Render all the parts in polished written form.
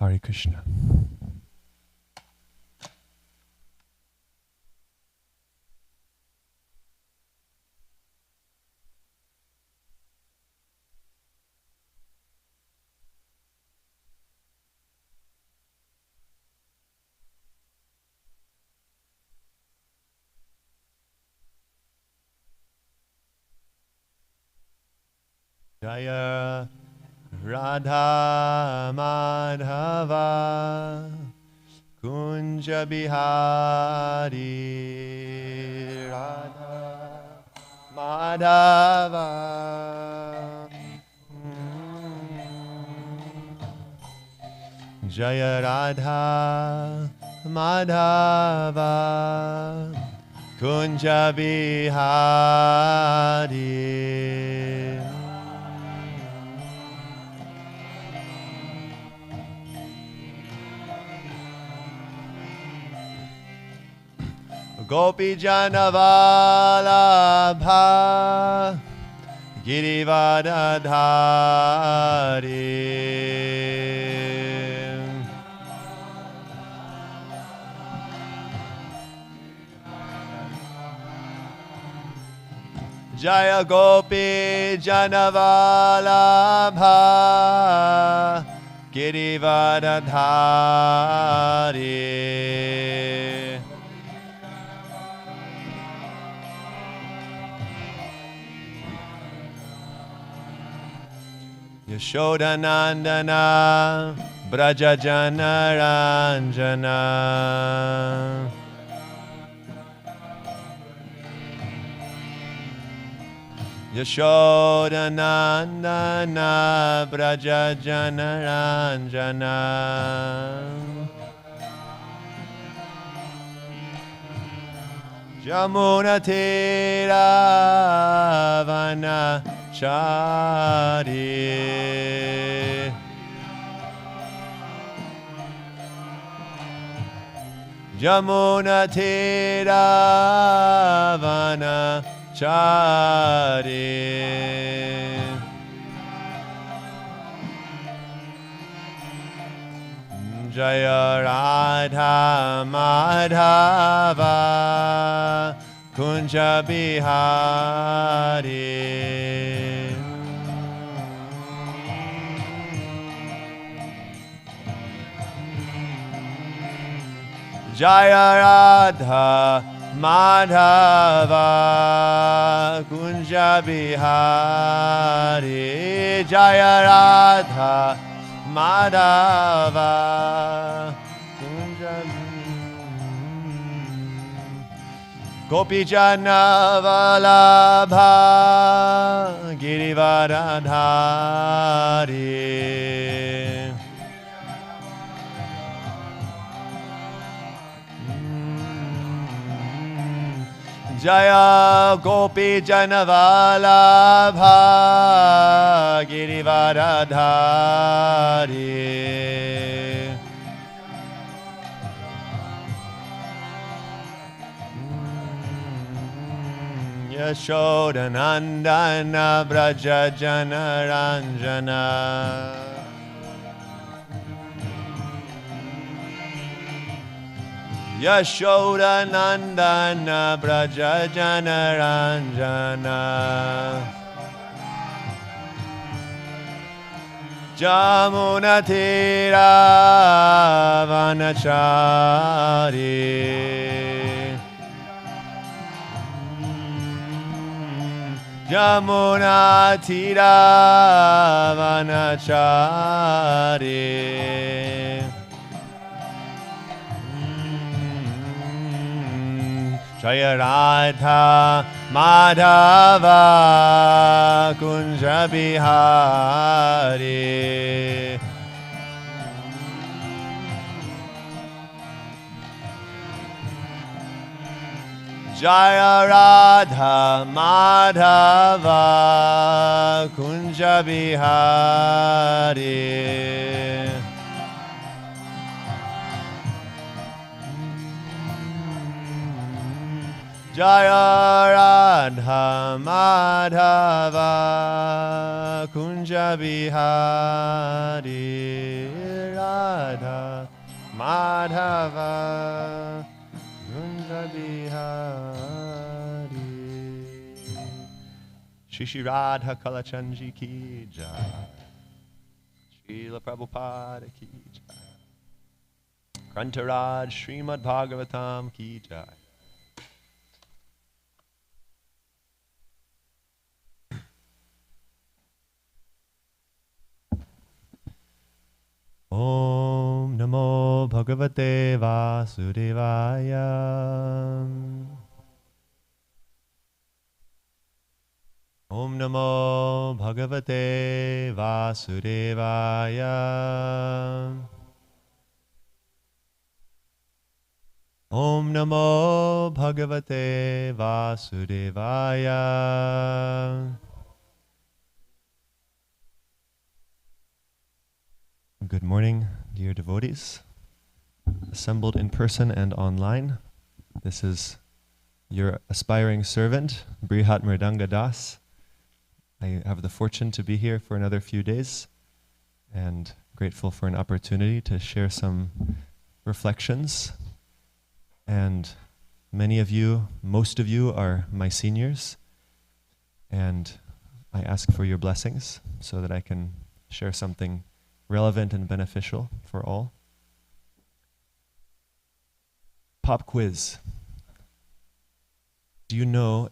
Hare Krishna. Jaya Radha Madhava Kunja Bihari Radha Madhava Jaya Radha Madhava Kunja Bihari Gopi Janavalabha Girivadadhari Jaya Gopi Janavalabha Girivadadhari Yashodanandana Braja Janaranjana Yashodanandana Braja Janaranjana Jamuna Tiravana Chari Jamuna Tiravana Chari Jaya Radha Madhava Kunja Bihari Jaya Radha Madhava Kunja Bihari Jaya Radha Madhava Kunja Gopi Janavalabha Girivadadhari Jaya Gopi Janavalabha Girivadadhari Yashodanandana Braja Janaranjana Yashodanandana Braja Janaranjana Jamuna Tiravana Jamuna Tiravana Chari Jaya Radha Madhava Kunja Bihari Jaya Radha Madhava Kunja Bihari Jaya Radha Madhava Kunja Bihari Radha Madhava Kunja Bihari. Shri Shri Radha Kalachandji ki jai. Srila Prabhupada ki jai. Grantaraj Srimad Bhagavatam ki jai. Om Namo Bhagavate Vasudevaya. Om Namo Bhagavate Vasudevaya. Om Namo Bhagavate Vasudevaya. Good morning, dear devotees, assembled in person and online. This is your aspiring servant, Brihat Mridanga Das. I have the fortune to be here for another few days and grateful for an opportunity to share some reflections. And many of you, most of you are my seniors, and I ask for your blessings so that I can share something relevant and beneficial for all. Pop quiz. Do you know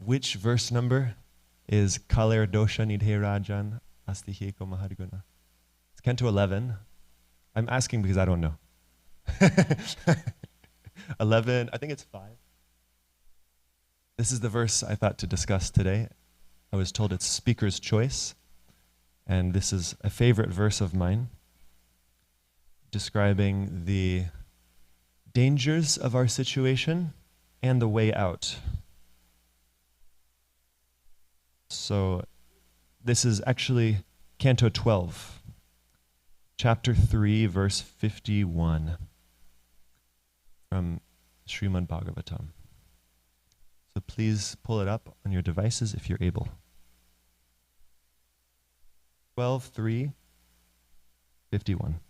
which verse number is Kaler Dosha Nidhe Rajan Astiheko Mahadguna? It's Canto 11. I'm asking because I don't know. 11, I think it's 5. This is the verse I thought to discuss today. I was told it's speaker's choice. And this is a favorite verse of mine, describing the dangers of our situation and the way out. So this is actually Canto 12, Chapter 3, verse 51 from Srimad Bhagavatam. So please pull it up on your devices if you're able. 12:3:51.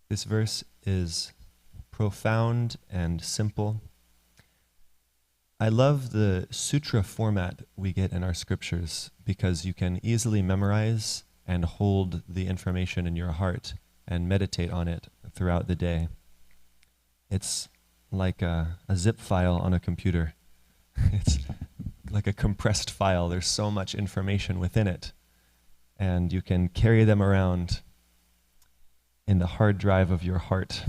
This verse is profound and simple. I love the sutra format we get in our scriptures because you can easily memorize and hold the information in your heart and meditate on it throughout the day. It's like a zip file on a computer. It's like a compressed file. There's so much information within it. And you can carry them around in the hard drive of your heart.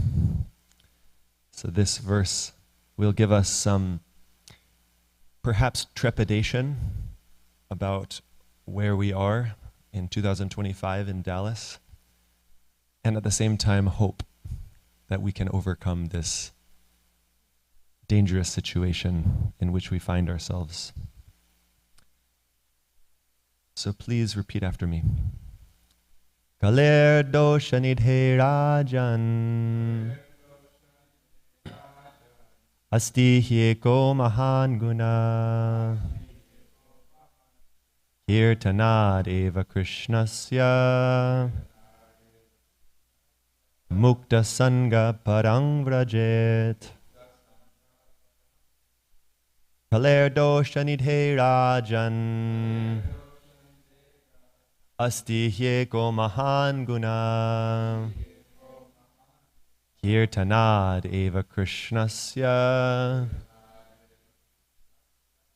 So this verse will give us some perhaps trepidation about where we are in 2025 in Dallas, and at the same time hope that we can overcome this dangerous situation in which we find ourselves. So please repeat after me. Kaler dosha nidhe rajan asti hyeko mahan guna kirtanad eva krishnasya mukta sanga parang vrajet. Kaler dosha nidhe rajan asti hyeko mahan guna kirtanad eva krishnasya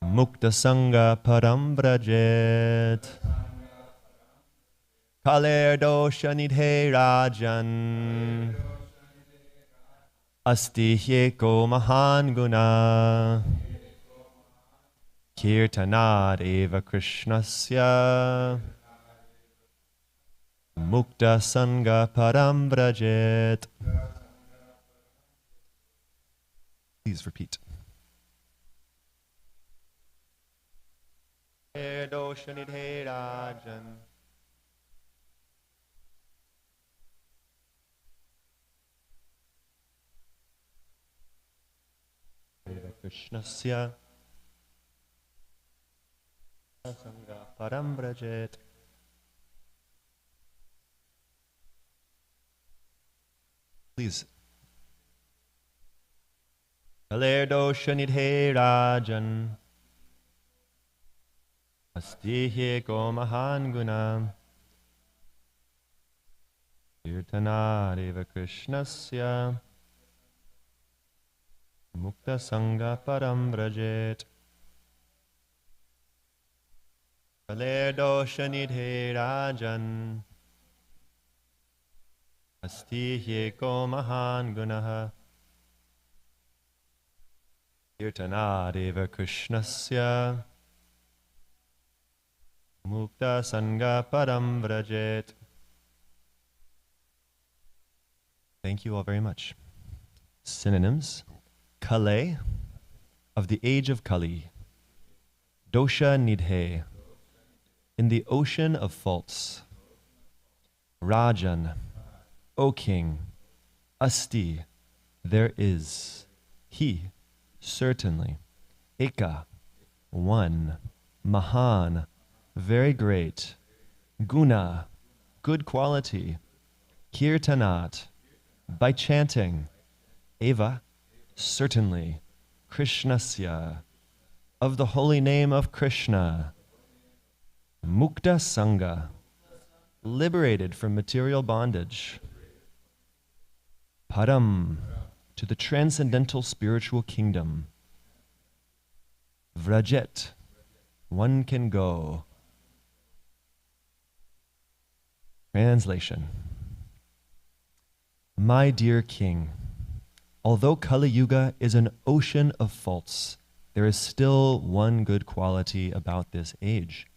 mukta sanga param vrajet. Kaler dosha nidhe rajan asti hyeko mahan guna kirtanad eva krishnasya mukta sanga param vrajet. Please repeat. Dosha nidhe rajan Krishnasya Sangha Param Vrajet. Please. Kalerdo Shanidhe Rajan Astihe Ko Mahan Guna Kirtanareva Krishnasya Mukta Sangha Param Vrajet. Kalerdo Shanidhe Rajan Astihe Ko Mahan Gunaha Kirtanadeva Krishnasya Mukta Sangha Param Vrajet. Thank you all very much. Synonyms: Kale, of the age of Kali. Dosha Nidhe, in the ocean of faults. Rajan, O king. Asti, there is. He, certainly. Eka, one. Mahan, very great. Guna, good quality. Kirtanat, by chanting. Eva, certainly. Krishnasya, of the holy name of Krishna. Mukta Sangha, liberated from material bondage. Param, to the transcendental spiritual kingdom. Vrajet, one can go. Translation. My dear king, although Kali Yuga is an ocean of faults, there is still one good quality about this age.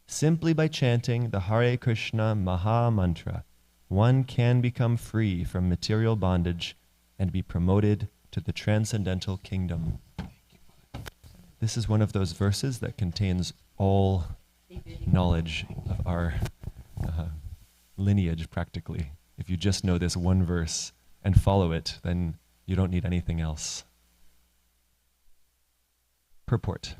Simply by chanting the Hare Krishna Maha Mantra, one can become free from material bondage and be promoted to the transcendental kingdom. This is one of those verses that contains all knowledge of our lineage, practically. If you just know this one verse and follow it, then you don't need anything else. Purport.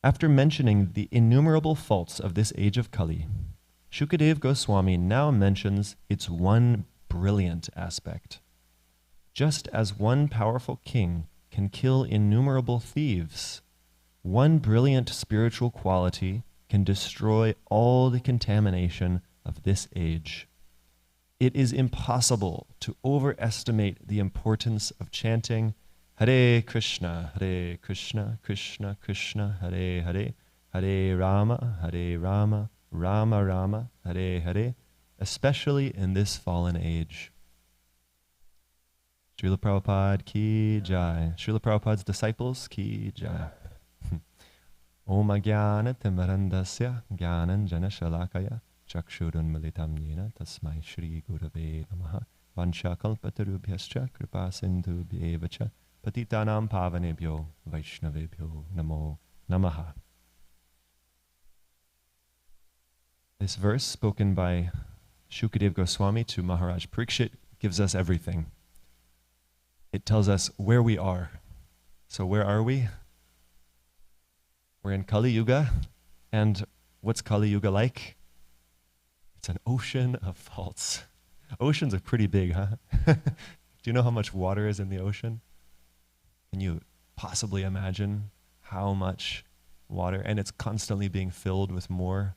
After mentioning the innumerable faults of this age of Kali, Shukadeva Goswami now mentions its one brilliant aspect. Just as one powerful king can kill innumerable thieves, one brilliant spiritual quality can destroy all the contamination of this age. It is impossible to overestimate the importance of chanting Hare Krishna, Krishna Krishna, Hare Hare, Hare Rama, Rama Rama, Hare Hare, especially in this fallen age. Srila Prabhupada ki jai. Srila Prabhupada's disciples ki jai. Om Jnana Timarandasya Jnanan Jana Shalakaya Chakshurun Militam Yena Tasmai Shri Gurave Namaha Vansha Kalpatarubhyascha Kripa Sindhubhyevacha Patitanam Pavanebhyo Vaishnavebhyo Namo Namaha. This verse, spoken by Shukadeva Goswami to Maharaj Parikshit, gives us everything. It tells us where we are. So where are we? We're in Kali Yuga, and what's Kali Yuga like? It's an ocean of faults. Oceans are pretty big, huh? Do you know how much water is in the ocean? Can you possibly imagine how much water? And it's constantly being filled with more.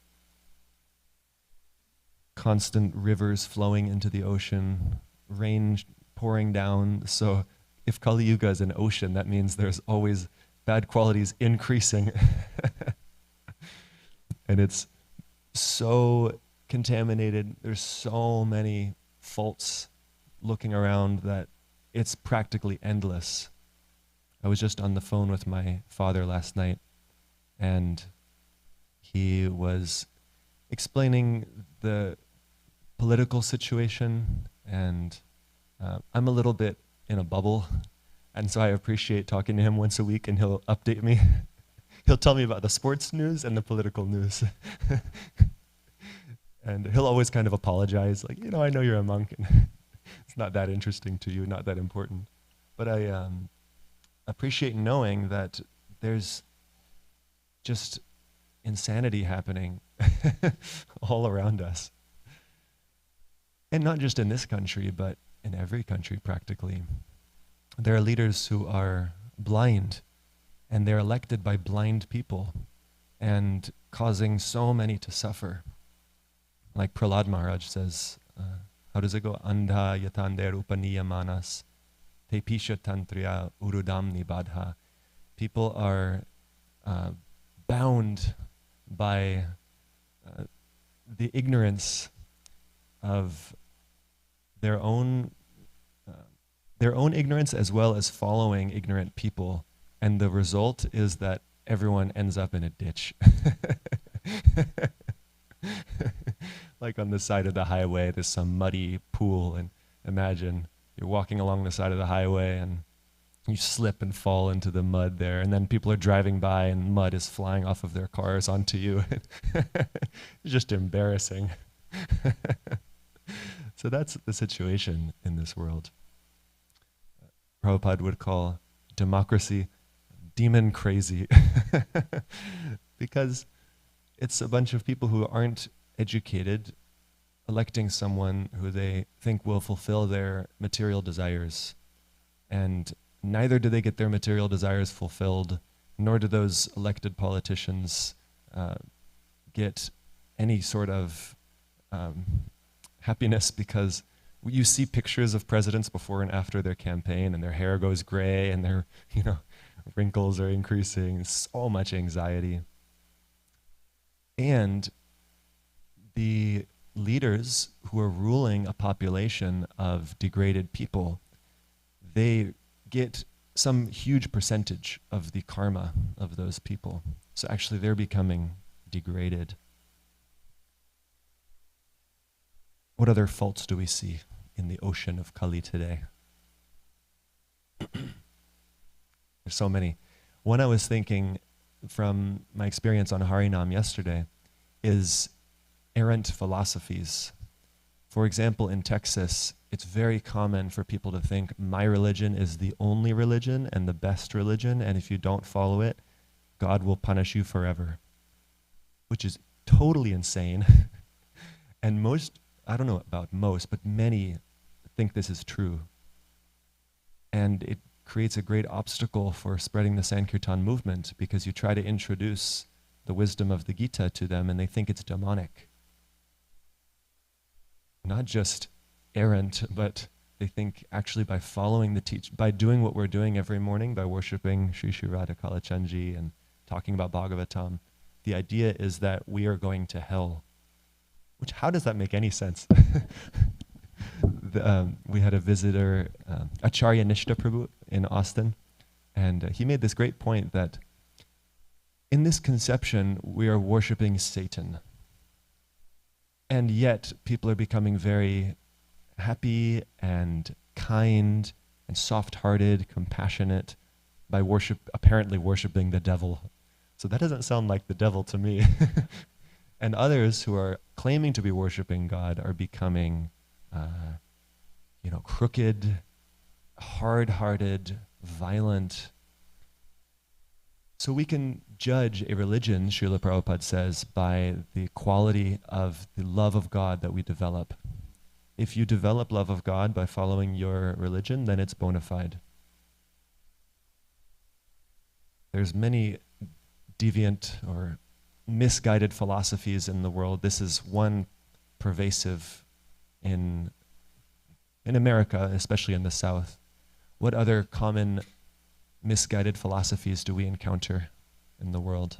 Constant rivers flowing into the ocean, rain pouring down. So if Kali Yuga is an ocean, that means there's always bad qualities increasing. And it's so contaminated. There's so many faults looking around that it's practically endless. I was just on the phone with my father last night, and he was explaining the political situation, and I'm a little bit in a bubble, and so I appreciate talking to him once a week, and he'll update me. He'll tell me about the sports news and the political news. And he'll always kind of apologize, like, I know you're a monk, and it's not that interesting to you, not that important. But appreciate knowing that there's just insanity happening all around us. And not just in this country, but in every country practically. There are leaders who are blind, and they're elected by blind people and causing so many to suffer. Like Prahlad Maharaj says, how does it go? Andha yatande rupaniya manas, te pisha tantriya urudamni badha. People are bound by the ignorance of their own ignorance, as well as following ignorant people, and the result is that everyone ends up in a ditch. Like on the side of the highway, there's some muddy pool, and imagine you're walking along the side of the highway and you slip and fall into the mud there, and then people are driving by and mud is flying off of their cars onto you. It's just embarrassing. So that's the situation in this world. Prabhupada would call democracy demon crazy because it's a bunch of people who aren't educated electing someone who they think will fulfill their material desires. And neither do they get their material desires fulfilled, nor do those elected politicians get any sort of happiness, because you see pictures of presidents before and after their campaign, and their hair goes gray and their, wrinkles are increasing, so much anxiety. And the leaders who are ruling a population of degraded people, they get some huge percentage of the karma of those people. So actually they're becoming degraded. What other faults do we see in the ocean of Kali today? There's so many. One I was thinking from my experience on Harinam yesterday is errant philosophies. For example, in Texas, it's very common for people to think my religion is the only religion and the best religion, and if you don't follow it, God will punish you forever, which is totally insane. And most, I don't know about most, but many think this is true. And it creates a great obstacle for spreading the Sankirtan movement, because you try to introduce the wisdom of the Gita to them and they think it's demonic. Not just errant, but they think actually by following by doing what we're doing every morning, by worshiping Sri Sri Radha Kalachandji and talking about Bhagavatam, the idea is that we are going to hell. Which, how does that make any sense? We had a visitor, Acharya Nishta Prabhu in Austin, and he made this great point that in this conception, we are worshiping Satan. And yet, people are becoming very happy and kind and soft-hearted, compassionate by apparently worshiping the devil. So that doesn't sound like the devil to me. And others who are claiming to be worshiping God are becoming, crooked, hard-hearted, violent. So we can judge a religion, Srila Prabhupada says, by the quality of the love of God that we develop. If you develop love of God by following your religion, then it's bona fide. There's many deviant or misguided philosophies in the world. This is one pervasive in America, especially in the South. What other common misguided philosophies do we encounter in the world?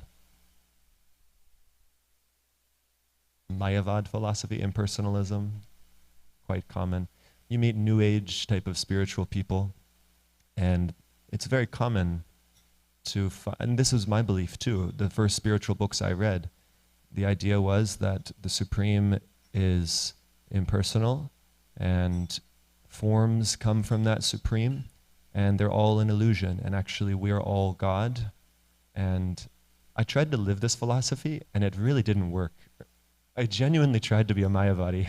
Mayavad philosophy, impersonalism, quite common. You meet New Age type of spiritual people, and it's very common and this is my belief too, the first spiritual books I read, the idea was that the Supreme is impersonal, and forms come from that Supreme, and they're all an illusion, and actually we are all God. And I tried to live this philosophy, and it really didn't work. I genuinely tried to be a Mayavadi.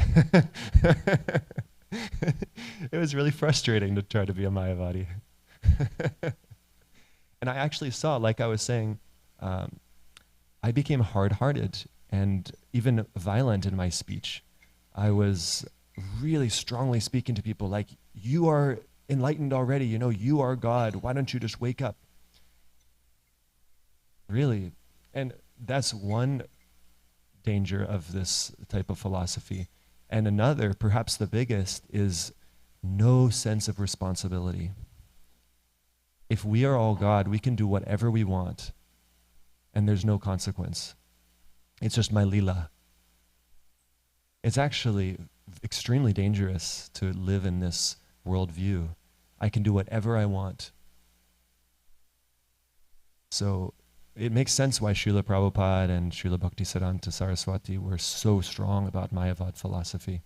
It was really frustrating to try to be a Mayavadi. And I actually saw, like I was saying, I became hard-hearted and even violent in my speech. I was really strongly speaking to people like, you are enlightened already, you know, you are God, why don't you just wake up? Really. And that's one danger of this type of philosophy. And another, perhaps the biggest, is no sense of responsibility. If we are all God, we can do whatever we want, and there's no consequence. It's just my lila. It's actually extremely dangerous to live in this worldview. I can do whatever I want. So it makes sense why Srila Prabhupada and Srila Bhaktisiddhanta Saraswati were so strong about Mayavad philosophy.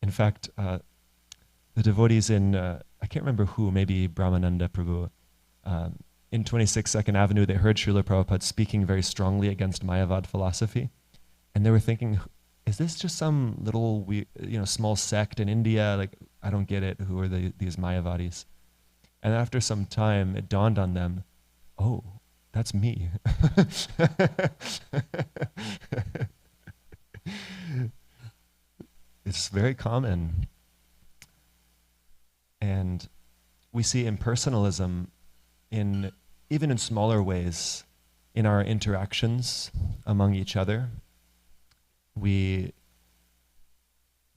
In fact, the devotees in, I can't remember who, maybe Brahmananda Prabhu, in 26 Second Avenue, they heard Srila Prabhupada speaking very strongly against Mayavad philosophy. And they were thinking, is this just some little, small sect in India? Like, I don't get it. Who are these Mayavadis? And after some time, it dawned on them, oh, that's me. It's very common. And we see impersonalism even in smaller ways in our interactions among each other. We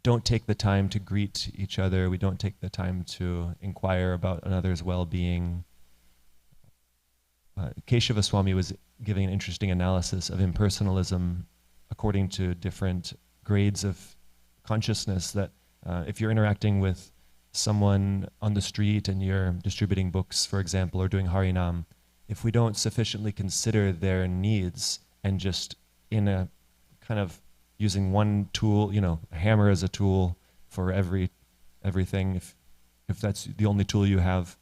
don't take the time to greet each other. We don't take the time to inquire about another's well-being. Keshava Swami was giving an interesting analysis of impersonalism according to different grades of consciousness, that if you're interacting with someone on the street and you're distributing books, for example, or doing Harinam, if we don't sufficiently consider their needs and just in a kind of using one tool, a hammer as a tool for everything, if that's the only tool you have.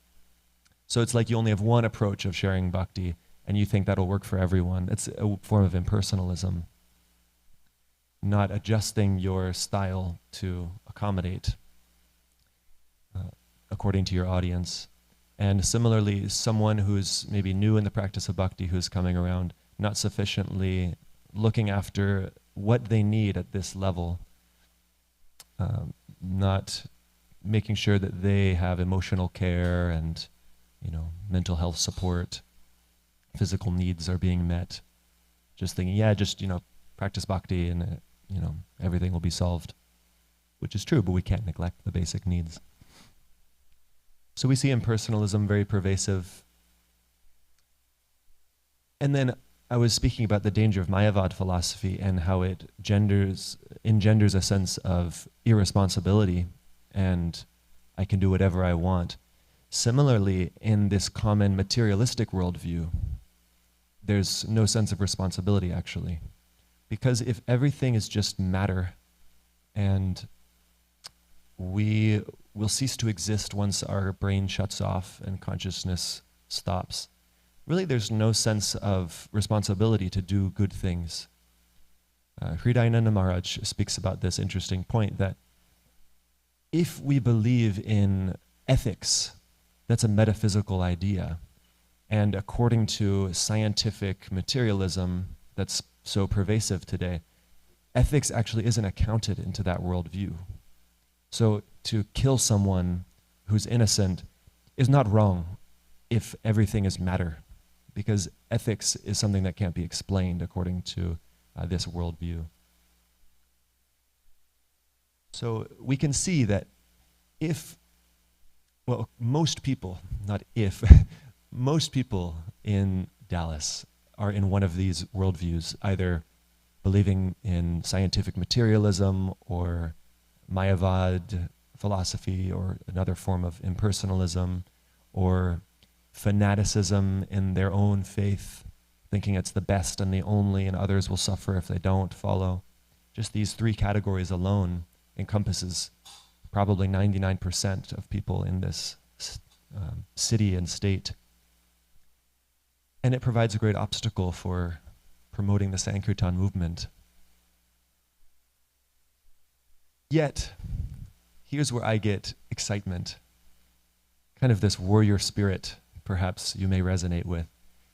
So it's like you only have one approach of sharing bhakti and you think that'll work for everyone. It's a form of impersonalism, not adjusting your style to accommodate according to your audience. And similarly, someone who's maybe new in the practice of bhakti, who's coming around, not sufficiently looking after what they need at this level, not making sure that they have emotional care and mental health support, physical needs are being met. Just thinking, practice bhakti and everything will be solved, which is true, but we can't neglect the basic needs. So we see impersonalism very pervasive. And then I was speaking about the danger of Mayavad philosophy and how it engenders a sense of irresponsibility and I can do whatever I want. Similarly, in this common materialistic worldview, there's no sense of responsibility actually. Because if everything is just matter and we will cease to exist once our brain shuts off and consciousness stops, really there's no sense of responsibility to do good things. Hridayananda Maharaj speaks about this interesting point that if we believe in ethics, that's a metaphysical idea. And according to scientific materialism that's so pervasive today, ethics actually isn't accounted into that worldview. So to kill someone who's innocent is not wrong if everything is matter, because ethics is something that can't be explained according to this worldview. So we can see that most people, not if, most people in Dallas are in one of these worldviews, either believing in scientific materialism or Mayavad philosophy or another form of impersonalism, or fanaticism in their own faith, thinking it's the best and the only and others will suffer if they don't follow. Just these three categories alone encompasses probably 99% of people in this city and state. And it provides a great obstacle for promoting the Sankirtan movement. Yet, here's where I get excitement, kind of this warrior spirit perhaps you may resonate with.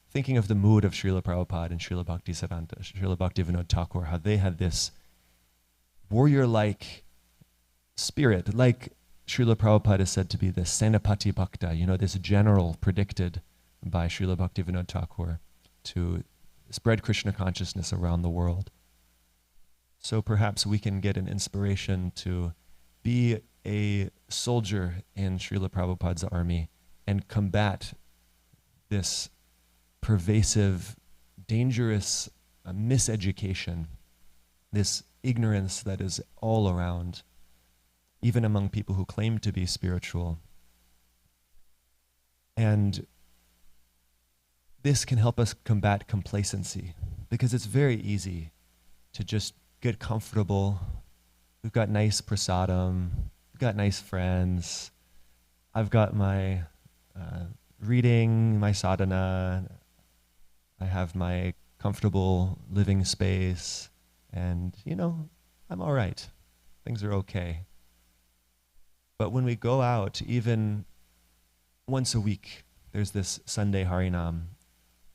Thinking of the mood of Srila Prabhupada and Srila Bhaktivinoda Thakur, how they had this warrior-like spirit, like Srila Prabhupada is said to be the Senapati Bhakta, this general predicted by Srila Bhaktivinoda Thakur to spread Krishna consciousness around the world. So perhaps we can get an inspiration to be a soldier in Srila Prabhupada's army and combat this pervasive, dangerous miseducation, this ignorance that is all around, even among people who claim to be spiritual. And this can help us combat complacency, because it's very easy to just get comfortable. We've got nice prasadam, we've got nice friends, I've got my reading, my sadhana, I have my comfortable living space, and I'm all right. Things are okay. But when we go out, even once a week, there's this Sunday Harinam,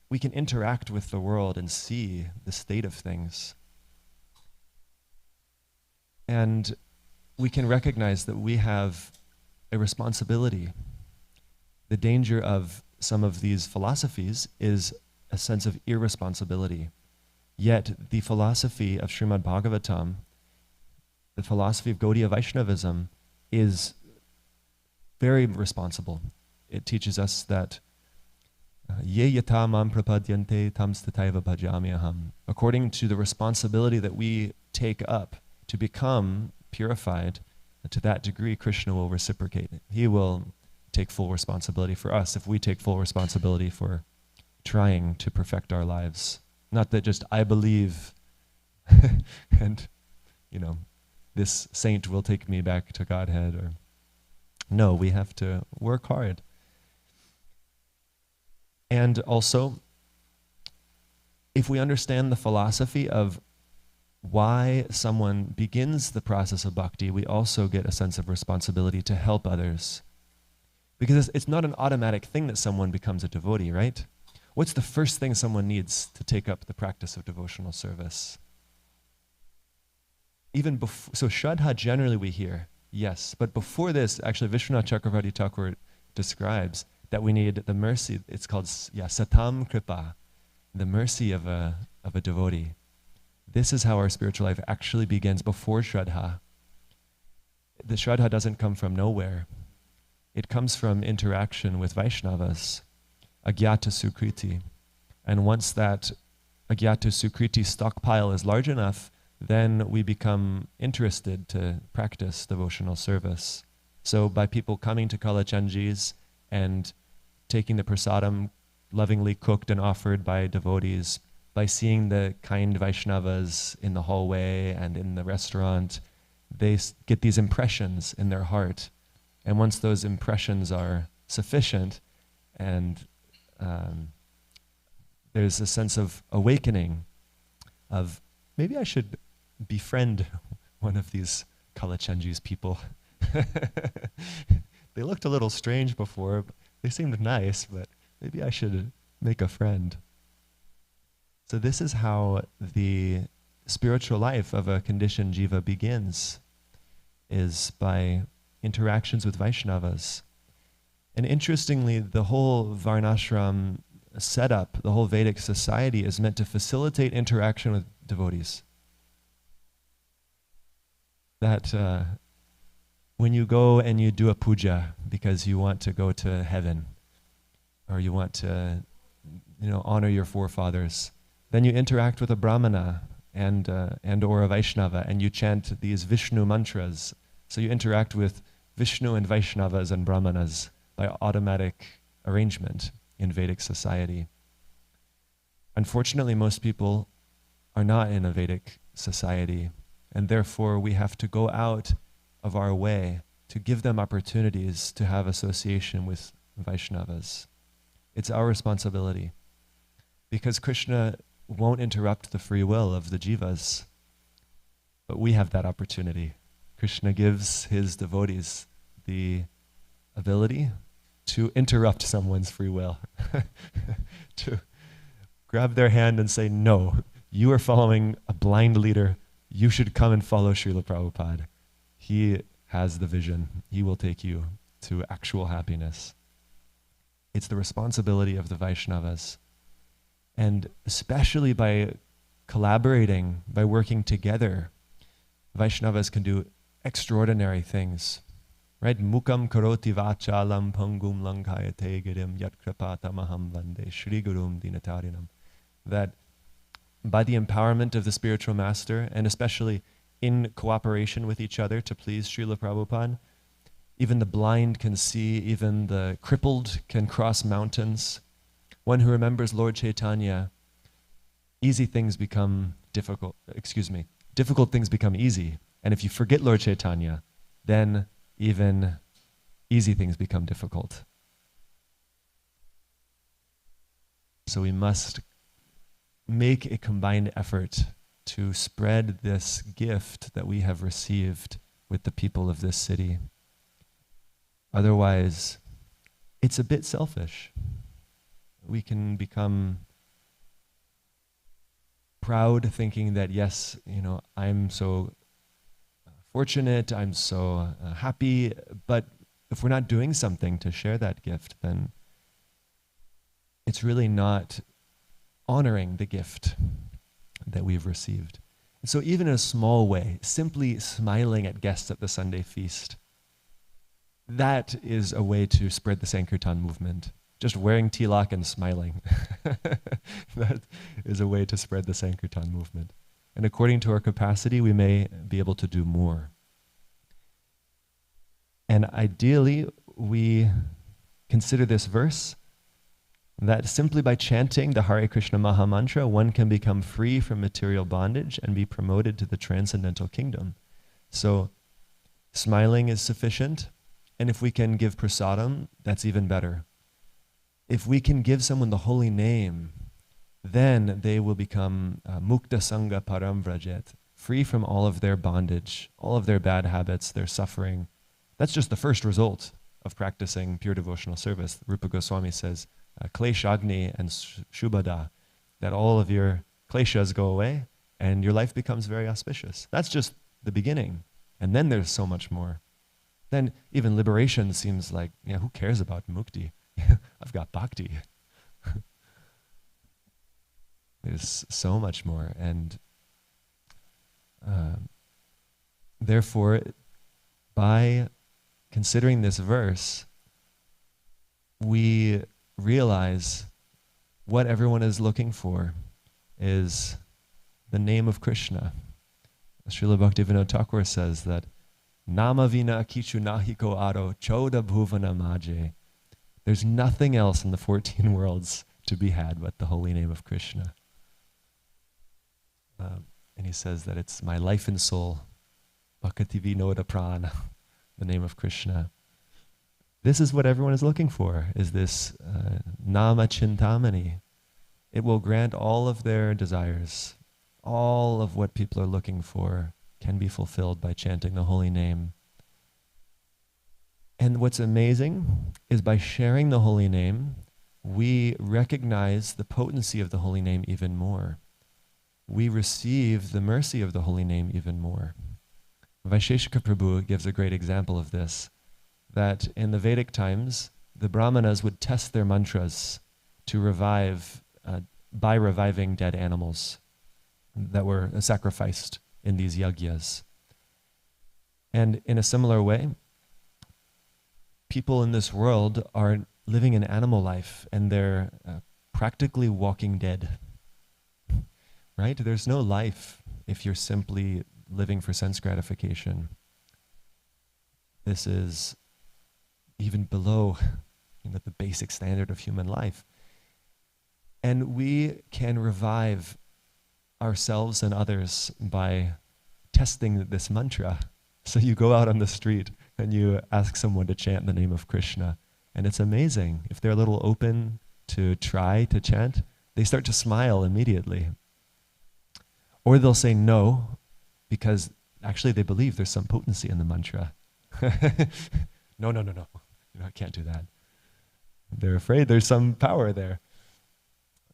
we can interact with the world and see the state of things. And we can recognize that we have a responsibility. The danger of some of these philosophies is a sense of irresponsibility. Yet the philosophy of Srimad Bhagavatam, the philosophy of Gaudiya Vaishnavism, is very responsible. It teaches us that ye yata mam prapadyante tam stataiva bhajami aham. According to the responsibility that we take up to become purified, to that degree Krishna will reciprocate. He will take full responsibility for us if we take full responsibility for trying to perfect our lives. Not that just I believe and this saint will take me back to Godhead, or no, we have to work hard. And also, if we understand the philosophy of why someone begins the process of bhakti, we also get a sense of responsibility to help others. Because it's not an automatic thing that someone becomes a devotee, right? What's the first thing someone needs to take up the practice of devotional service? Even before, so Shraddha generally we hear, yes, but before this, actually Vishwanath Chakravarti Thakur describes that we need the mercy, it's called satam kripa, the mercy of a devotee. This is how our spiritual life actually begins before Shraddha. The Shraddha doesn't come from nowhere. It comes from interaction with Vaishnavas, agyata sukriti. And once that agyata sukriti stockpile is large enough, then we become interested to practice devotional service. So by people coming to Kalachanjis and taking the prasadam lovingly cooked and offered by devotees, by seeing the kind Vaishnavas in the hallway and in the restaurant, they get these impressions in their heart. And once those impressions are sufficient, and there's a sense of awakening of, maybe I should befriend one of these Kalachanji's people. They looked a little strange before, but they seemed nice, but maybe I should make a friend. So this is how the spiritual life of a conditioned jiva begins, is by interactions with Vaishnavas. And interestingly, the whole Varnashram setup, the whole Vedic society is meant to facilitate interaction with devotees. That when you go and you do a puja because you want to go to heaven, or you want to honor your forefathers, then you interact with a brahmana and or a Vaishnava, and you chant these Vishnu mantras. So you interact with Vishnu and Vaishnavas and brahmanas by automatic arrangement in Vedic society. Unfortunately, most people are not in a Vedic society, and therefore we have to go out of our way to give them opportunities to have association with Vaishnavas. It's our responsibility, because Krishna won't interrupt the free will of the jivas, but we have that opportunity. Krishna gives his devotees the ability to interrupt someone's free will, to grab their hand and say, no, you are following a blind leader. You should come and follow Srila Prabhupada. He has the vision. He will take you to actual happiness. It's the responsibility of the Vaishnavas. And especially by collaborating, by working together, Vaishnavas can do extraordinary things. Right? Mukam karoti vachalam pangum lankayate girim yat kripata maham vande Shri Gurum dinatarinam. That by the empowerment of the spiritual master, and especially in cooperation with each other to please Srila Prabhupada, even the blind can see, even the crippled can cross mountains. One who remembers Lord Chaitanya, easy things become difficult, difficult things become easy. And if you forget Lord Chaitanya, then even easy things become difficult. So we must make a combined effort to spread this gift that we have received with the people of this city. Otherwise, it's a bit selfish. We can become proud, thinking that, yes, I'm so fortunate, I'm so happy, but if we're not doing something to share that gift, then it's really not honoring the gift that we've received. And so even in a small way, simply smiling at guests at the Sunday feast, that is a way to spread the Sankirtan movement. Just wearing tilak and smiling. That is a way to spread the Sankirtan movement. And according to our capacity, we may be able to do more. And ideally, we consider this verse that simply by chanting the Hare Krishna Maha Mantra, one can become free from material bondage and be promoted to the transcendental kingdom. So smiling is sufficient. And if we can give prasadam, that's even better. If we can give someone the holy name, then they will become mukta sangha param vrajet, free from all of their bondage, all of their bad habits, their suffering. That's just the first result of practicing pure devotional service. Rupa Goswami says, kleshagni and shubhada, that all of your kleshas go away and your life becomes very auspicious. That's just the beginning. And then there's so much more. Then even liberation seems like, who cares about mukti? I've got bhakti. There's so much more. And therefore, by considering this verse, we realize what everyone is looking for is the name of Krishna. Srila Bhaktivinoda Thakur says that Nama vina kichu nahiko aro choda bhuvana maje. There's nothing else in the 14 worlds to be had but the holy name of Krishna. And he says that it's my life and soul, bhakti vinoda prana, the name of Krishna. This is what everyone is looking for, is this nama chintamani. It will grant all of their desires. All of what people are looking for can be fulfilled by chanting the holy name. And what's amazing is by sharing the holy name, we recognize the potency of the holy name even more. We receive the mercy of the holy name even more. Vaisheshika Prabhu gives a great example of this, that in the Vedic times, the Brahmanas would test their mantras to revive, by reviving dead animals that were sacrificed in these yagyas. And in a similar way, people in this world are living an animal life and they're practically walking dead. Right? There's no life if you're simply living for sense gratification. This is even below the basic standard of human life. And we can revive ourselves and others by testing this mantra. So you go out on the street and you ask someone to chant the name of Krishna. And it's amazing. If they're a little open to try to chant, they start to smile immediately. Or they'll say no, because actually they believe there's some potency in the mantra. No, I can't do that. They're afraid there's some power there.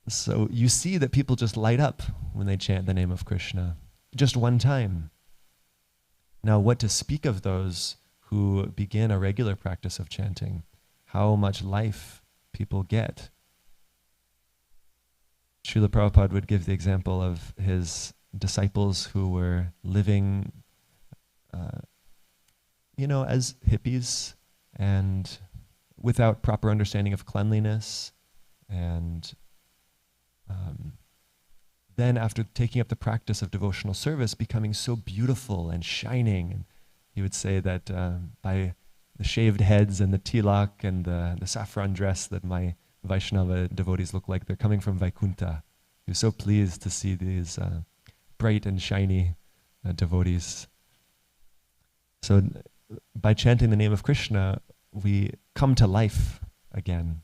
So you see that people just light up when they chant the name of Krishna, just one time. Now, what to speak of those who begin a regular practice of chanting? How much life people get. Srila Prabhupada would give the example of his disciples who were living, as hippies and without proper understanding of cleanliness. And then after taking up the practice of devotional service, becoming so beautiful and shining. And he would say that by the shaved heads and the tilak and the saffron dress that my Vaishnava devotees look like, they're coming from Vaikuntha. He was so pleased to see these bright and shiny devotees. So by chanting the name of Krishna, we come to life again.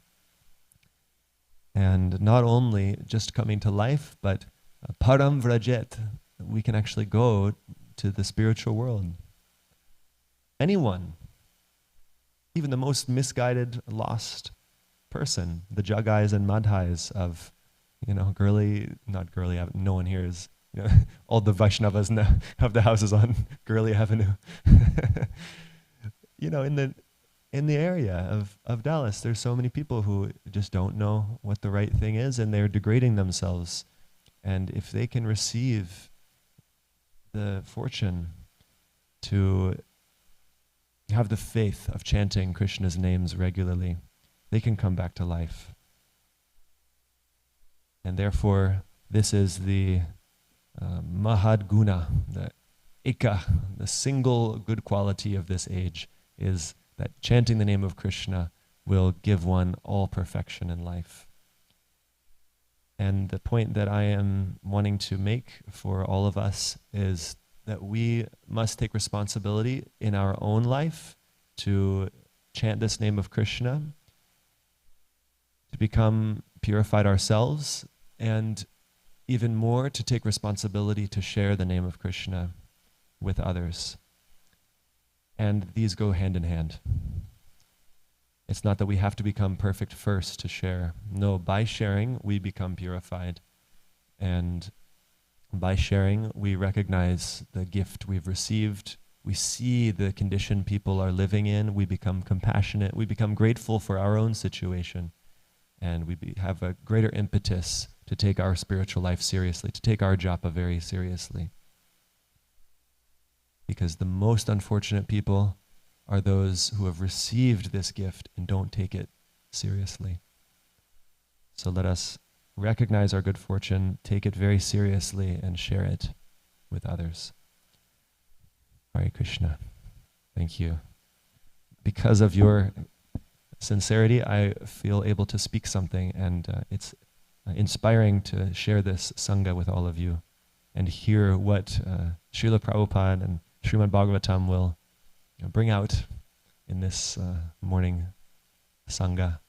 And not only just coming to life, but param vrajet, we can actually go to the spiritual world. Anyone, even the most misguided, lost person, the Jagais and Madhais of, not girly, no one here is, all the Vaishnavas now have the houses on Girly Avenue. In the area of Dallas, there's so many people who just don't know what the right thing is, and they're degrading themselves. And if they can receive the fortune to have the faith of chanting Krishna's names regularly, they can come back to life. And therefore, this is the Mahad Guna, the Eka, the single good quality of this age, is that chanting the name of Krishna will give one all perfection in life. And the point that I am wanting to make for all of us is that we must take responsibility in our own life to chant this name of Krishna, to become purified ourselves, and even more to take responsibility to share the name of Krishna with others. And these go hand in hand. It's not that we have to become perfect first to share. No, by sharing, we become purified. And by sharing, we recognize the gift we've received. We see the condition people are living in. We become compassionate. We become grateful for our own situation. And we have a greater impetus to take our spiritual life seriously, to take our japa very seriously. Because the most unfortunate people are those who have received this gift and don't take it seriously. So let us recognize our good fortune, take it very seriously, and share it with others. Hare Krishna. Thank you. Because of your sincerity, I feel able to speak something, and it's inspiring to share this Sangha with all of you and hear what Srila Prabhupada and Srimad Bhagavatam will bring out in this morning Sangha.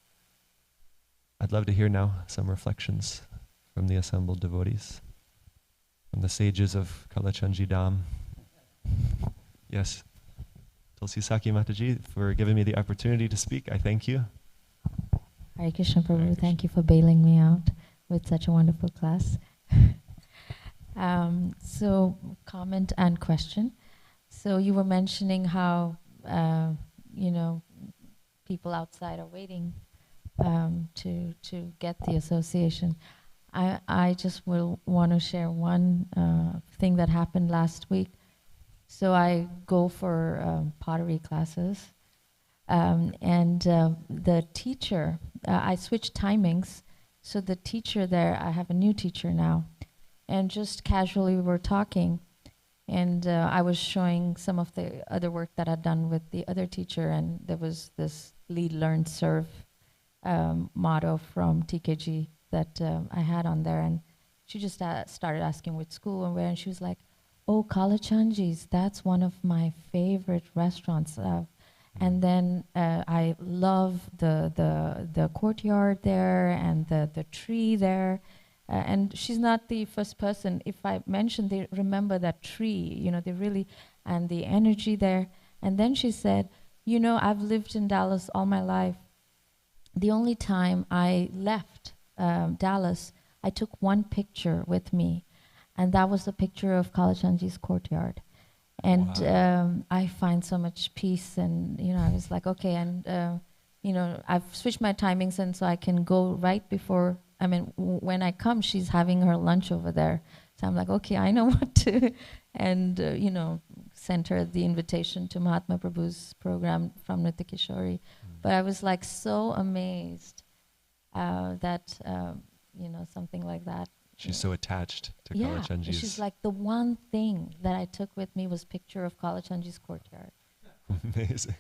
I'd love to hear now some reflections from the assembled devotees, from the sages of Kalachandji Dham. Yes, Tulsi Saki Mataji, for giving me the opportunity to speak. I thank you. Hare Krishna Prabhu, thank you for bailing me out with such a wonderful class. So, comment and question. So you were mentioning how, people outside are waiting to get the association. I just will want to share one thing that happened last week. So I go for pottery classes, and the teacher, I switched timings, so the teacher there, I have a new teacher now, and just casually we were talking, and I was showing some of the other work that I'd done with the other teacher, and there was this lead, learn, serve motto from TKG that I had on there, and she just started asking which school and where, and she was like, "Oh, Kalachandji's, that's one of my favorite restaurants." And then I love the courtyard there and the tree there. And she's not the first person. If I mention, they remember that tree, they really, and the energy there. And then she said, I've lived in Dallas all my life, the only time I left Dallas, I took one picture with me, and that was the picture of Kalachandji's courtyard. And Wow. I find so much peace, and I was like, okay, and I've switched my timings, and so I can go right before. I mean, when I come, she's having her lunch over there, so I'm like, okay, I know what to, and sent her the invitation to Mahatma Prabhu's program from Nitya Kishori. But I was like so amazed that something like that. She's so attached to Yeah, she's Kalachandji's. like, the one thing that I took with me was picture of Kalachandji's courtyard. Amazing.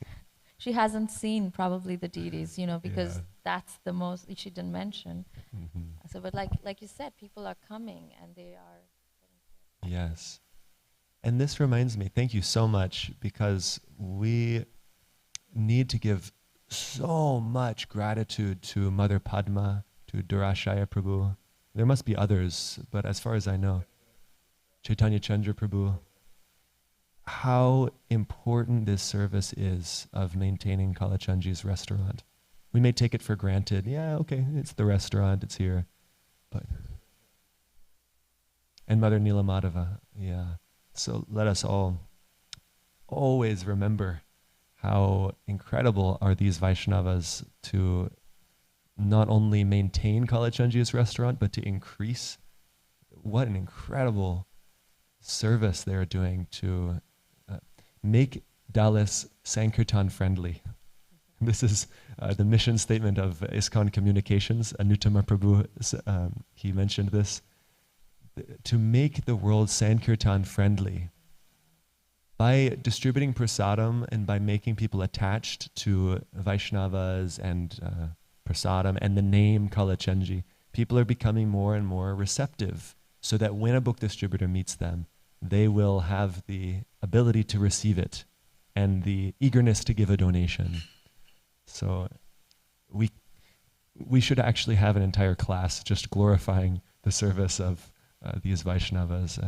She hasn't seen probably the deities, because Yeah. that's the most she didn't mention. Hmm. So, but like you said, people are coming and they are. Yes. And this reminds me, thank you so much, because we need to give so much gratitude to Mother Padma, to Durashaya Prabhu. There must be others, but as far as I know, Chaitanya Chandra Prabhu, how important this service is of maintaining Kalachandji's restaurant. We may take it for granted. Yeah, okay, it's the restaurant, it's here. But and Mother Nila Madhava, yeah. So let us all always remember how incredible are these Vaishnavas to not only maintain Kalachandji's restaurant, but to increase. What an incredible service they're doing to make Dallas Sankirtan friendly. This is the mission statement of ISKCON Communications. Anuttama Prabhu, he mentioned this. To make the world Sankirtan friendly by distributing prasadam and by making people attached to Vaishnavas and prasadam and the name Kalachandji, people are becoming more and more receptive, so that when a book distributor meets them, they will have the ability to receive it and the eagerness to give a donation. So we should actually have an entire class just glorifying the service of these Vaishnavas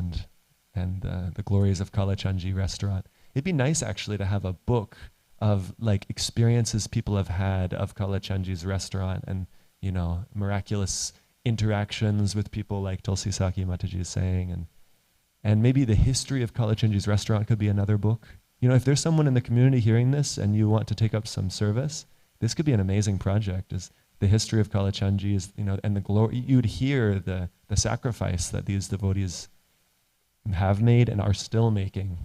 and the glories of Kalachandji restaurant. It'd be nice actually to have a book of like experiences people have had of Kalachandji's restaurant, and miraculous interactions with people, like Tulsi Saki Mataji is saying, and maybe the history of Kalachandji's restaurant could be another book. If there's someone in the community hearing this and you want to take up some service, this could be an amazing project. Is the history of Kalachandji is, and the glory, you'd hear the sacrifice that these devotees have made and are still making.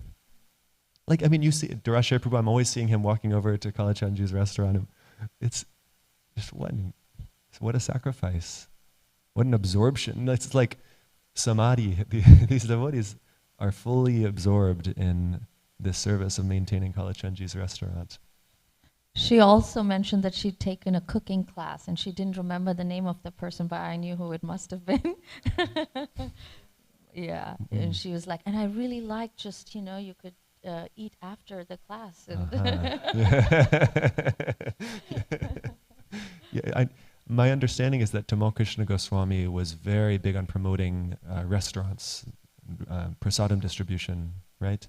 Like, I mean, you see Durashaya Prabhu, I'm always seeing him walking over to Kalachandji's restaurant. It's just what a sacrifice. What an absorption. It's like samadhi. These devotees are fully absorbed in this service of maintaining Kalachandji's restaurant. She also mentioned that she'd taken a cooking class, and she didn't remember the name of the person, but I knew who it must have been. Yeah, and she was like, and I really like just, you could eat after the class. Yeah, my understanding is that Tamal Krishna Goswami was very big on promoting restaurants, prasadam distribution, right?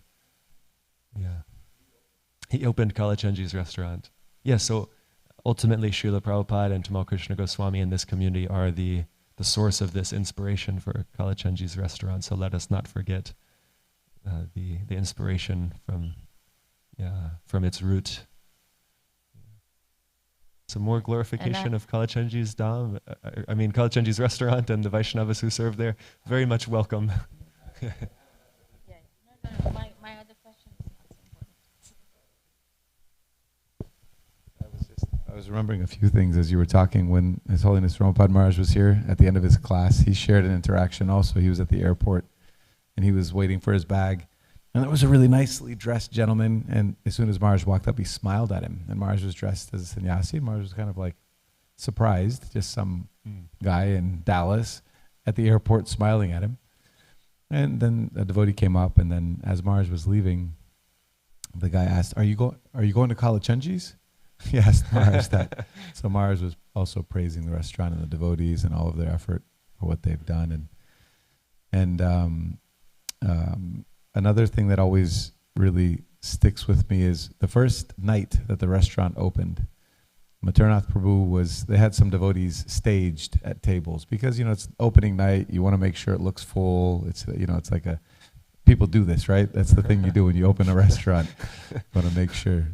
Yeah. He opened Kalachandji's restaurant. Yeah, so ultimately Srila Prabhupada and Tamal Krishna Goswami in this community are the source of this inspiration for Kalachandji's restaurant. So let us not forget the inspiration from its root. So more glorification of Kalachandji's Dham, Kalachandji's restaurant and the Vaishnavas who serve there. Very much welcome. Yeah. No. My other question is not so important. I was remembering a few things as you were talking when His Holiness Ramapad Maharaj was here at the end of his class. He shared an interaction also. He was at the airport and he was waiting for his bag. And there was a really nicely dressed gentleman, and as soon as Maharaj walked up, he smiled at him. And Maharaj was dressed as a sannyasi, and Maharaj was kind of like surprised, just some guy in Dallas at the airport smiling at him. And then a devotee came up, and then as Maharaj was leaving, the guy asked, Are you going to Kalachandji's? He asked Maharaj that. So Maharaj was also praising the restaurant and the devotees and all of their effort for what they've done. And another thing that always really sticks with me is the first night that the restaurant opened, Maternath Prabhu they had some devotees staged at tables because, it's opening night. You want to make sure it looks full. It's, it's like people do this, right? That's the thing you do when you open a restaurant. Want to make sure.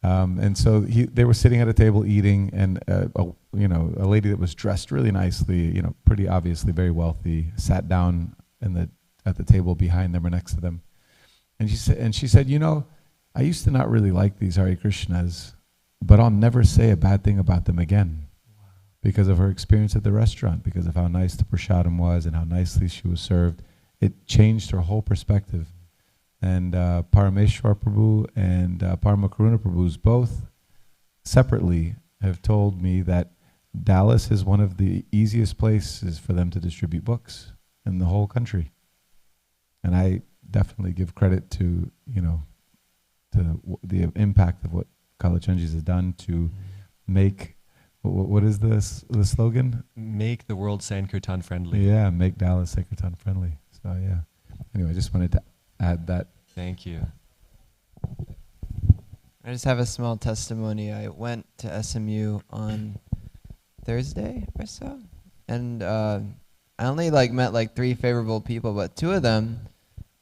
And so they were sitting at a table eating, and a lady that was dressed really nicely, pretty obviously very wealthy, sat down at the table behind them or next to them. And she said, I used to not really like these Hare Krishnas, but I'll never say a bad thing about them again. Wow. Because of her experience at the restaurant, because of how nice the prasadam was and how nicely she was served. It changed her whole perspective. And Parameshwar Prabhu and Paramakaruna Prabhus both separately have told me that Dallas is one of the easiest places for them to distribute books in the whole country. And I definitely give credit to, to the impact of what Kalachandjis has done to make, what is the slogan? Make the world Sankirtan friendly. Yeah, make Dallas Sankirtan friendly. So yeah. Anyway, I just wanted to add that. Thank you. I just have a small testimony. I went to SMU on Thursday or so, and I only met 3 favorable people, but 2 of them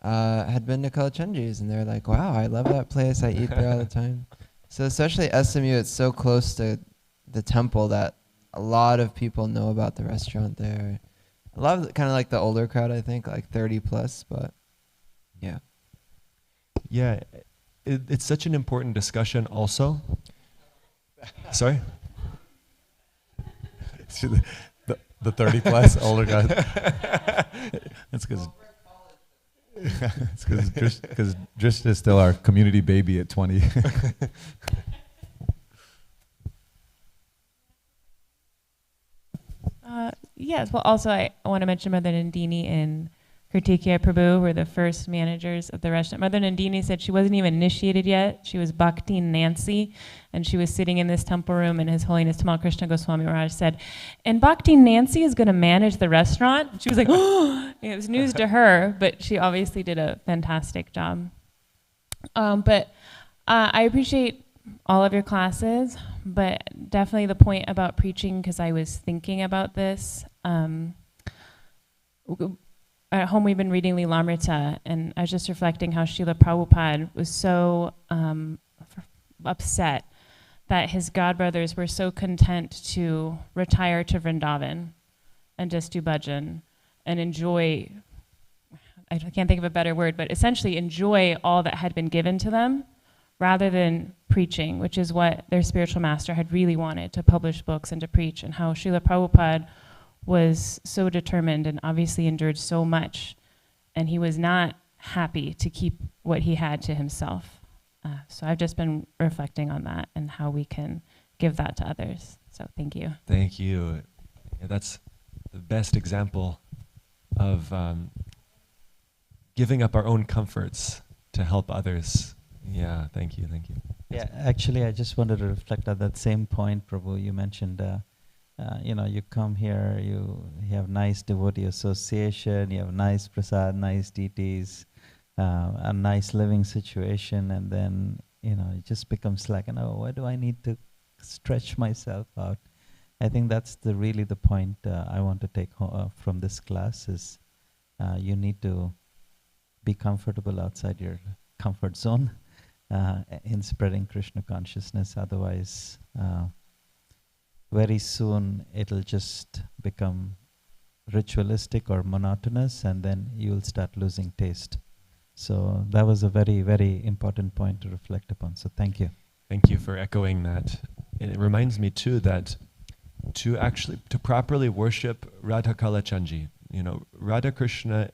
had been to Kalachandji's, and they're like, "Wow, I love that place. I eat there all the time." So especially SMU, it's so close to the temple that a lot of people know about the restaurant there. A lot of kind of like the older crowd, I think, like 30 plus, but yeah. Yeah, it's such an important discussion also. Sorry? The 30 plus older guys. It's because Drishta is still our community baby at 20. Yes, well, also I want to mention Mother Nandini and Kartikeya Prabhu were the first managers of the restaurant. Mother Nandini said she wasn't even initiated yet. She was Bhakti Nancy, and she was sitting in this temple room, and His Holiness Tamal Krishna Goswami Maharaj said, "And Bhakti Nancy is going to manage the restaurant?" She was like, "Oh!" It was news to her, but she obviously did a fantastic job. But I appreciate all of your classes, but definitely the point about preaching, because I was thinking about this. At home, we've been reading Lilamrita, and I was just reflecting how Srila Prabhupada was so upset that his godbrothers were so content to retire to Vrindavan and just do bhajan and enjoy, I can't think of a better word, but essentially enjoy all that had been given to them rather than preaching, which is what their spiritual master had really wanted, to publish books and to preach, and how Srila Prabhupada was so determined and obviously endured so much, and he was not happy to keep what he had to himself. So I've just been reflecting on that and how we can give that to others. So thank you. Thank you. Yeah, that's the best example of giving up our own comforts to help others. Yeah, thank you, thank you. Yeah, actually, I just wanted to reflect on that same point, Prabhu. You mentioned, you come here, you have nice devotee association, you have nice prasad, nice deities, a nice living situation, and then, it just becomes like, why do I need to stretch myself out? I think that's really the point I want to take from this class is you need to be comfortable outside your comfort zone in spreading Krishna consciousness. Otherwise, very soon it'll just become ritualistic or monotonous, and then you'll start losing taste. So that was a very, very important point to reflect upon. So thank you. Thank you for echoing that. And it reminds me too that to properly worship Radha Kalachandji, Radha Krishna,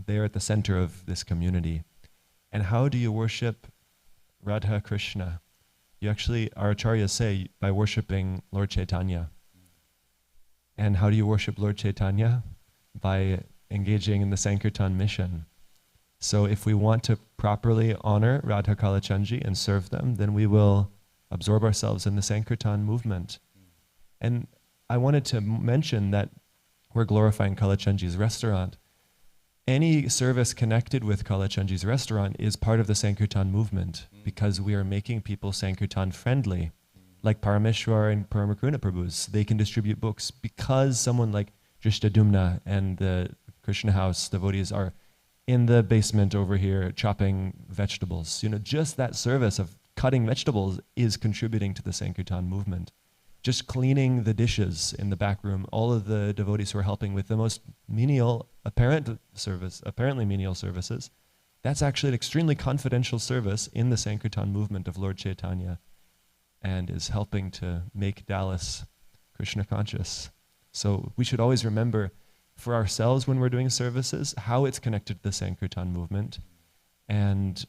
they are at the center of this community. And how do you worship Radha Krishna? You actually, our acharyas say, by worshipping Lord Chaitanya. And how do you worship Lord Chaitanya? By engaging in the Sankirtan mission. So if we want to properly honor Radha Kalachandji and serve them, then we will absorb ourselves in the Sankirtan movement. And I wanted to mention that we're glorifying Kalachandji's restaurant. Any service connected with Kalachandji's restaurant is part of the Sankirtan movement because we are making people Sankirtan friendly. like Parameshwar and Paramakruna Prabhus, they can distribute books because someone like Drishta and the Krishna House devotees are in the basement over here chopping vegetables. You know, just that service of cutting vegetables is contributing to the Sankirtan movement. Just cleaning the dishes in the back room, all of the devotees who are helping with the most menial, apparently menial services, that's actually an extremely confidential service in the Sankirtan movement of Lord Chaitanya and is helping to make Dallas Krishna conscious. So we should always remember for ourselves when we're doing services, how it's connected to the Sankirtan movement, and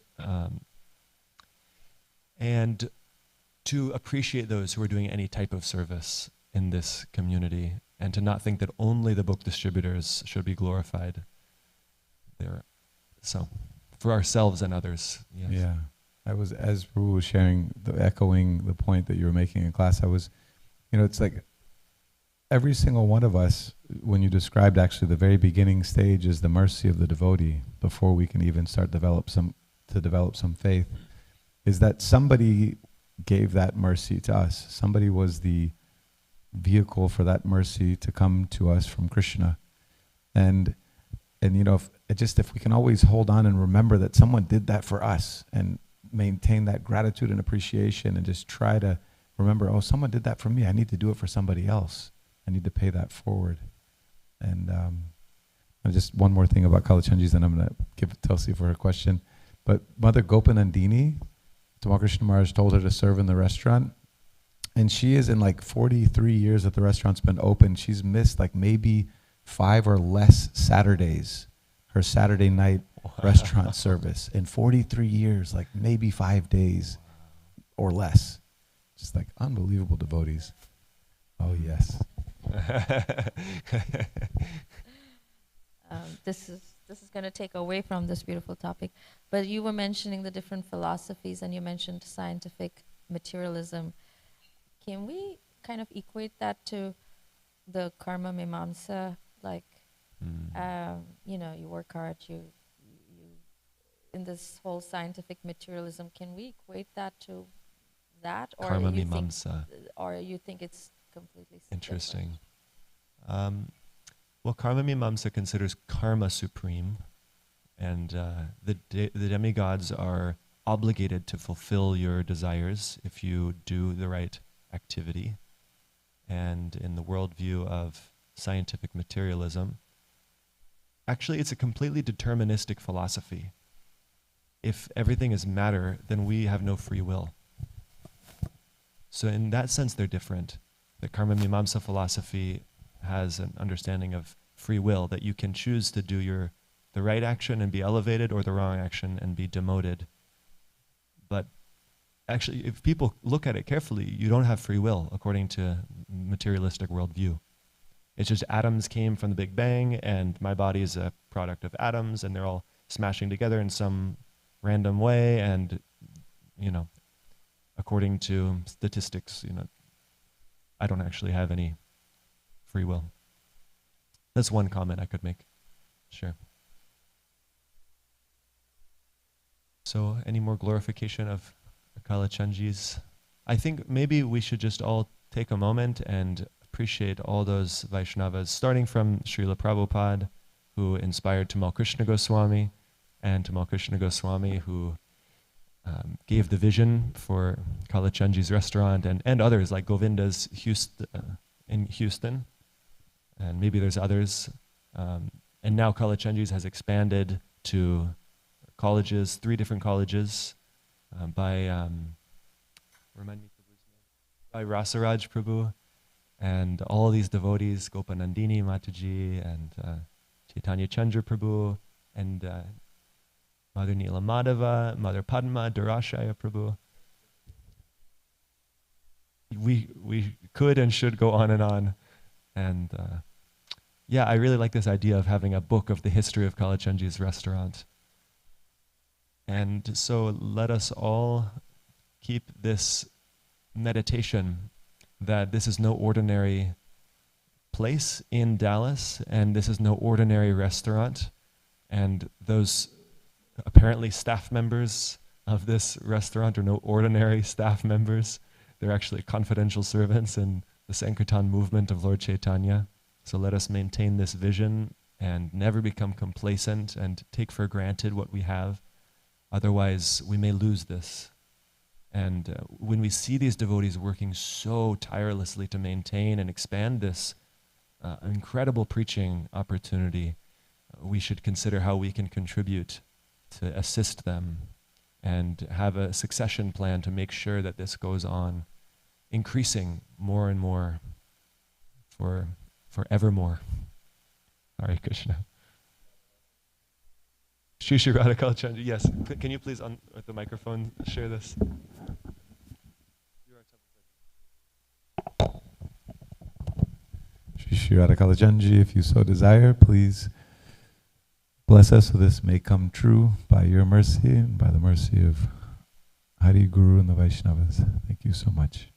to appreciate those who are doing any type of service in this community, and to not think that only the book distributors should be glorified. So, for ourselves and others. Yes. Yeah. I was, as Prabhu was sharing, echoing the point that you were making in class, I was, it's like every single one of us, when you described actually the very beginning stage is the mercy of the devotee before we can even start develop some faith, is that somebody gave that mercy to us. Somebody was the vehicle for that mercy to come to us from Krishna. And if we can always hold on and remember that someone did that for us and maintain that gratitude and appreciation and just try to remember, oh, someone did that for me. I need to do it for somebody else. I need to pay that forward. And just one more thing about Kalachandji's, then I'm going to give Tulsi for her question. But Mother Gopanandini, Tamal Krishna Maharaj told her to serve in the restaurant. And she is in like 43 years that the restaurant's been open. She's missed like maybe 5 or less Saturdays, her Saturday night restaurant service. In 43 years, like maybe 5 days or less. Just like unbelievable devotees. Oh, yes. This is going to take away from this beautiful topic, but you were mentioning the different philosophies, and you mentioned scientific materialism. Can we kind of equate that to the karma mimamsa? Like, you work hard, you in this whole scientific materialism. Can we equate that to that, or karma mimamsa, or you think it's completely interesting? Well, karma mimamsa considers karma supreme, and the demigods are obligated to fulfill your desires if you do the right activity. And in the worldview of scientific materialism, actually it's a completely deterministic philosophy. If everything is matter, then we have no free will. So in that sense, they're different. The karma mimamsa philosophy has an understanding of free will, that you can choose to do the right action and be elevated, or the wrong action and be demoted. But actually, if people look at it carefully, you don't have free will according to materialistic worldview. It's just atoms came from the Big Bang, and my body is a product of atoms, and they're all smashing together in some random way, and according to statistics, I don't actually have any free will. That's one comment I could make. Sure. So, any more glorification of Kalachandji's? I think maybe we should just all take a moment and appreciate all those Vaishnavas, starting from Srila Prabhupada, who inspired Tamal Krishna Goswami, and Tamal Krishna Goswami, who gave the vision for Kalachandji's restaurant, and others like Govinda's in Houston, and maybe there's others. And now Kalachandji's has expanded to colleges, 3 different colleges, by Rasaraj Prabhu, and all these devotees, Gopanandini Mataji, and Chaitanya Chandra Prabhu, and Mother Neela Madhava, Mother Padma, Darashaya Prabhu. We could and should go on and on. And I really like this idea of having a book of the history of Kalachandji's restaurant. And so let us all keep this meditation that this is no ordinary place in Dallas, and this is no ordinary restaurant, and those apparently staff members of this restaurant are no ordinary staff members. They're actually confidential servants in the Sankirtan movement of Lord Chaitanya. So let us maintain this vision and never become complacent and take for granted what we have. Otherwise, we may lose this. And when we see these devotees working so tirelessly to maintain and expand this incredible preaching opportunity, we should consider how we can contribute to assist them and have a succession plan to make sure that this goes on, increasing more and more for evermore. Hare Krishna. Shri Shri Radhakal Chandra, yes. Can you please, with the microphone, share this? Shri Shri Radhakala Janji, if you so desire, please bless us so this may come true by your mercy and by the mercy of Hari Guru and the Vaishnavas. Thank you so much.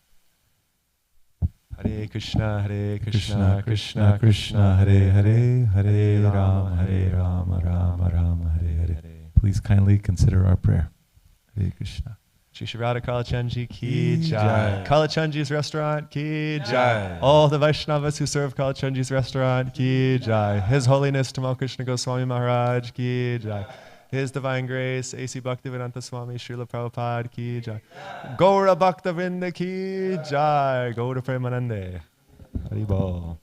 Hare Krishna, Krishna, Krishna, Krishna, Hare Hare, Hare Rama, Rama Rama, Hare Hare. Please kindly consider our prayer. Hare Krishna. Shri Shri Radha Kalachandji ki Ki jai. jai. Kalachandji's restaurant ki jai. Jai. All the Vaishnavas who serve Kalachandji's restaurant ki jai. His Holiness Tamal Krishna Goswami Maharaj ki jai. His Divine Grace A.C. Bhaktivedanta Swami Srila Prabhupada ki jai. Gaura Bhakta Vrinda ki jai. Gaura Premanande. Haribol.